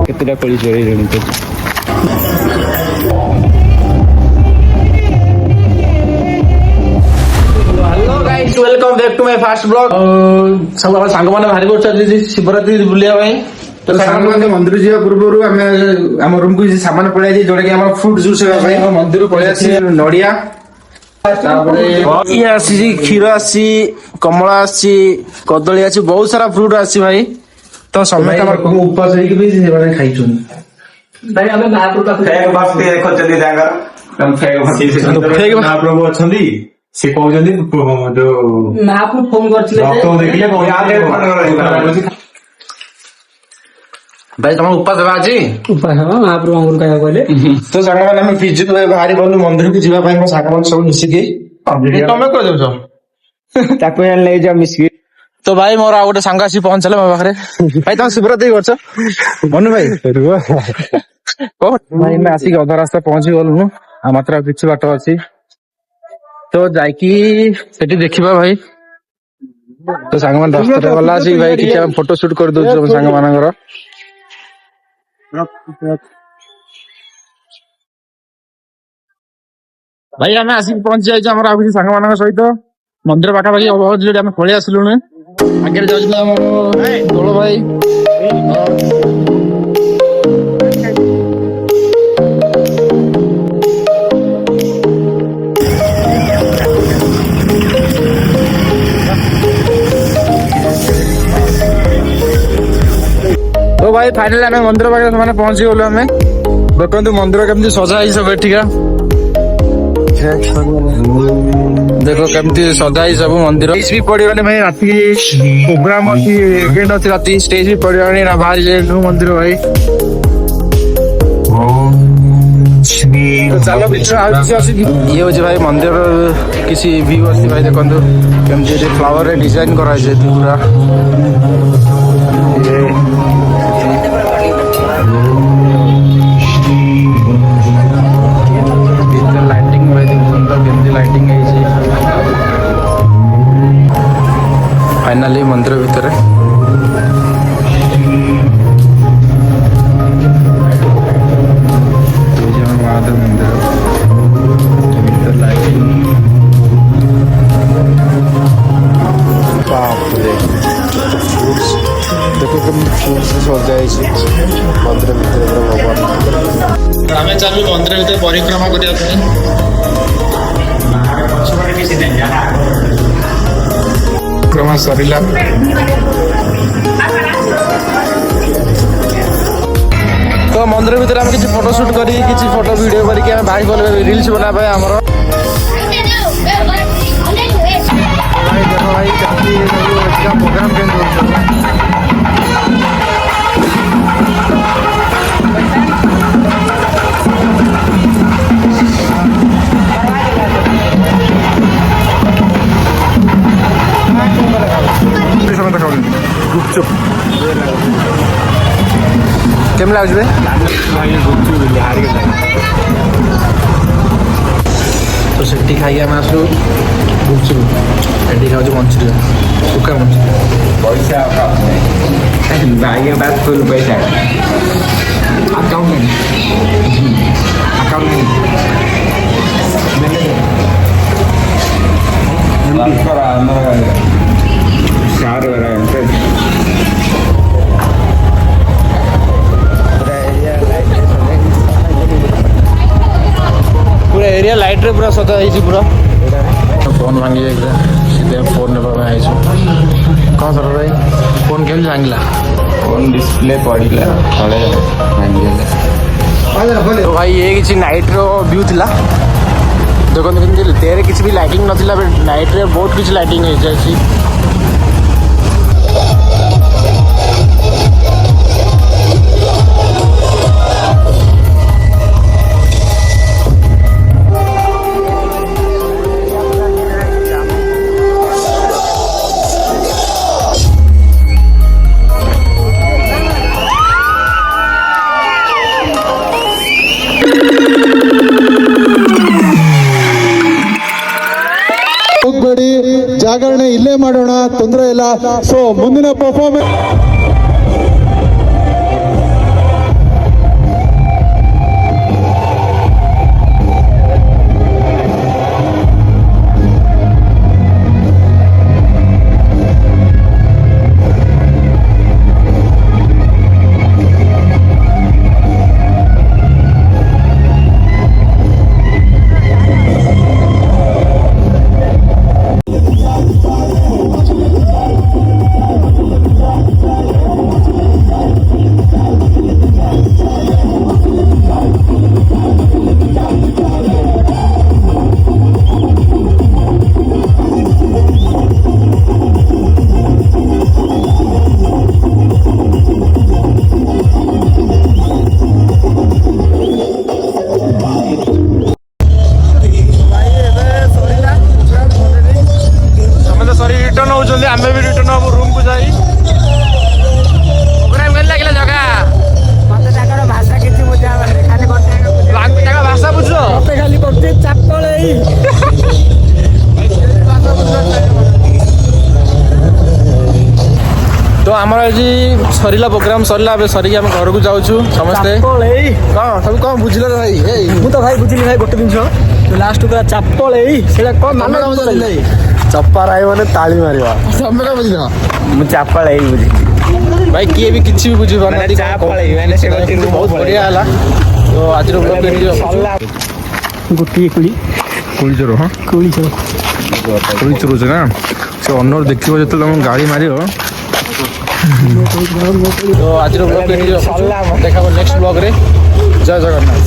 केतेटा कोली चोरी रे hello guys welcome back to my first blog. सब हम सांग माने भारी करछथि शिवरात्रि बुलिया भाई तो सांग माने मंदिर जिया पूर्वरु हम रूम को सामान पळाई जे जोडे के हम फ्रूट जूस हेबा भाई हम मंदिर पळाई आसी नडिया तापरे ये आसी खीर आसी कमला आसी कदली आसी बहुत सारा फ्रूट आसी भाई। तो समय हमर को उपवास है कि भी से माने खाइछुन भाई हमें महाप्रभु का फेक बात देखो जल्दी जाकर हम फेक बात महाप्रभु अछंदी से कहउजंदी जो महाप्रभु फोन करथिले भक्त देखिले को याद भाई तुम उपवास बाजी उपास महाप्रभु अंगुर कहया कहले तो सांग माने हम फिजु भारी बनु मंदिर को जिबा भाई सांग माने सब मिसी के तमे कह देछो ताको यार ले जा मिस्की। तो भाई मोर आ गोटे सांग आसी पहुंचले मो पाखरे भाई तुम शिवरात्रि करछ मनु भाई को भाई मैं आसिक अधा रास्ता पहुंची गलु आ मात्र किछि बाट अछि तो जाइकी सेठी देखिबा भाई। तो सांग मान रास्ता रे वाला अछि भाई किछि हम फोटो शूट कर दउ हम सांग मानकर भाई हमें आसिक पहुंच जाय जे हमरा आबि सांग मानक सहित मंदिर पाखा पाखी बहुत जोडी हम पळे आसलुने आगे जाउछ हमर दोलो भाई तो भाई फाइनली आम मंदिर पाखे से पहुंची गलु आम देखु मंदिर केमती सजा सब एठिका देखो केमती सजा सब मंदिर भी पड़े भाई राति प्रोग्राम अच्छी इवेंट अच्छी राति स्टेज भी पड़े ना बाहर जाए मंदिर भाई। चलो ये हूँ भाई मंदिर किसी व्यू अच्छी भाई देखो केमती फ्लावर डिजाइन कराई पूरा फाइनली मंदिर भितर महादेव मंदिर भीतर लाइटिंग देखो फूल से सजा मंदिर भितर भगवान आम चलू मंदिर भितर परिक्रमा करने परिक्रमा सरिला तो मंदिर भितर हम किसी फोटो शूट करी किसी फोटो वीडियो करके हम भाई बोल रील्स बना पाए हमर भाई देखो भाई क्या प्रोग्राम गुपचुप केम लागे तो सेठी खाई आम आसू गुपचुप एटी खाऊ मंचुरियन सुखा मंचुरियन पैसा भाई बात फुल पैसा अकाउंट पूरा एरिया लाइट रे पूरा सजा है पूरा फोन भांगी सीधे फोन ने कौन सर भाई फोन केम भांगला फोन डिस्प्ले पड़िला तले भांगी तो भाई ये किसी नाइट रो व्यू थिला देखो तेरे किसी भी लाइटिंग नथिला नाइट रे बहुत किसी लाइटिंग है जैसी ಜಾಗರಣೆ ಇಲ್ಲೇ ಮಾಡೋಣ, ತೊಂದರೆ ಇಲ್ಲ. ಸೊ ಮುಂದಿನ ಪರ್ಫಾರ್ಮೆನ್ಸ್ ଆମର ଆଜି ସରିଲା ପ୍ରୋଗ୍ରାମ ସରିଲା ଏବେ ସରିକି ଆମେ ଘରକୁ ଯାଉଛୁ ସମସ୍ତେ କଣ ସବୁ କଣ ବୁଝିଲ ଭାଇ ଏଇ ମୁଁ ତ ଭାଇ ବୁଝିଲି ଭାଇ ଗୋଟେ ଜିନିଷ ଲାଷ୍ଟ ପୁରା ଚାପଳ ଏଇ ସେଇଟା କଣ ମାନେ ଚପାର ଆଇ ମାନେ ତାଳି ମାରିବା। ତମେ କଣ ବୁଝିଲ ମୁଁ ଚାପାଳ ଏଇ ବୁଝିଲି। ଭାଇ କିଏ ବି କିଛି ବି ବୁଝିପାରୁନାହାନ୍ତି ବହୁତ ବଢିଆ ହେଲା ତ ଆଜିର ବ୍ଲଗ୍ ଏଠି ଗୋଟିଏ କୁଳି କୋଳି ଚୋର ହଁ କୁଳି ସବୁ କୋଳି ଚୋରଉଛ ନା ସେ ଅନର ଦେଖିବ ଯେତେବେଳେ ତମକୁ ଗାଳି ମାରିବ ତ ଆଜିର ବ୍ଲଗ୍ ଏଠି ଦେଖା ନେକ୍ସଟ ବ୍ଲଗରେ ଜୟ ଜଗନ୍ନାଥ।